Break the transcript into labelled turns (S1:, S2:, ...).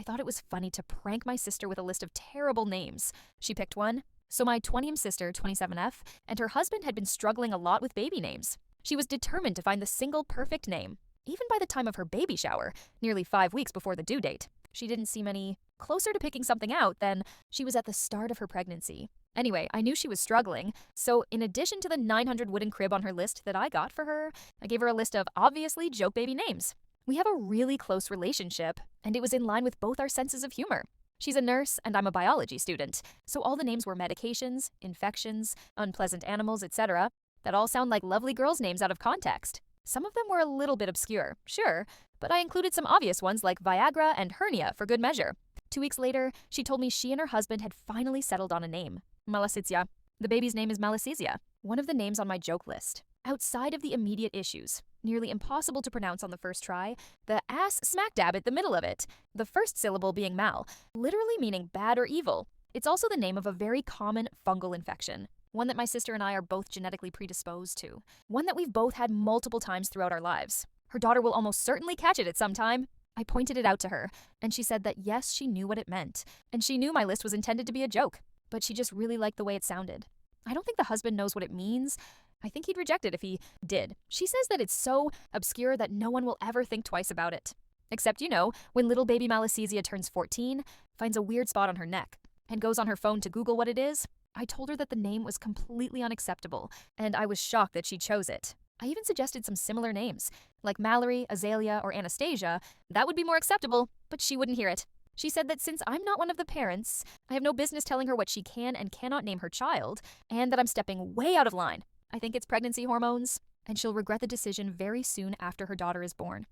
S1: I thought it was funny to prank my sister with a list of terrible names. She picked one. So my 20 sister, 27F, and her husband had been struggling a lot with baby names. She was determined to find the single perfect name, even by the time of her baby shower, nearly 5 weeks before the due date. She didn't seem any closer to picking something out than she was at the start of her pregnancy. Anyway, I knew she was struggling, so in addition to the 900 wooden crib on her list that I got for her, I gave her a list of obviously joke baby names. We have a really close relationship, and it was in line with both our senses of humor. She's a nurse, and I'm a biology student, so all the names were medications, infections, unpleasant animals, etc., that all sound like lovely girls' names out of context. Some of them were a little bit obscure, sure, but I included some obvious ones like Viagra and hernia for good measure. 2 weeks later, she told me she and her husband had finally settled on a name. Malasizia. The baby's name is Malasizia, one of the names on my joke list. Outside of the immediate issues, nearly impossible to pronounce on the first try, the ass smack dab at the middle of it, the first syllable being mal, literally meaning bad or evil. It's also the name of a very common fungal infection, one that my sister and I are both genetically predisposed to, one that we've both had multiple times throughout our lives. Her daughter will almost certainly catch it at some time. I pointed it out to her, and she said that yes, she knew what it meant, and she knew my list was intended to be a joke, but she just really liked the way it sounded. I don't think the husband knows what it means. I think he'd reject it if he did. She says that it's so obscure that no one will ever think twice about it. Except, when little baby Malasizia turns 14, finds a weird spot on her neck, and goes on her phone to Google what it is. I told her that the name was completely unacceptable, and I was shocked that she chose it. I even suggested some similar names, like Mallory, Azalea, or Anastasia. That would be more acceptable, but she wouldn't hear it. She said that since I'm not one of the parents, I have no business telling her what she can and cannot name her child, and that I'm stepping way out of line. I think it's pregnancy hormones, and she'll regret the decision very soon after her daughter is born.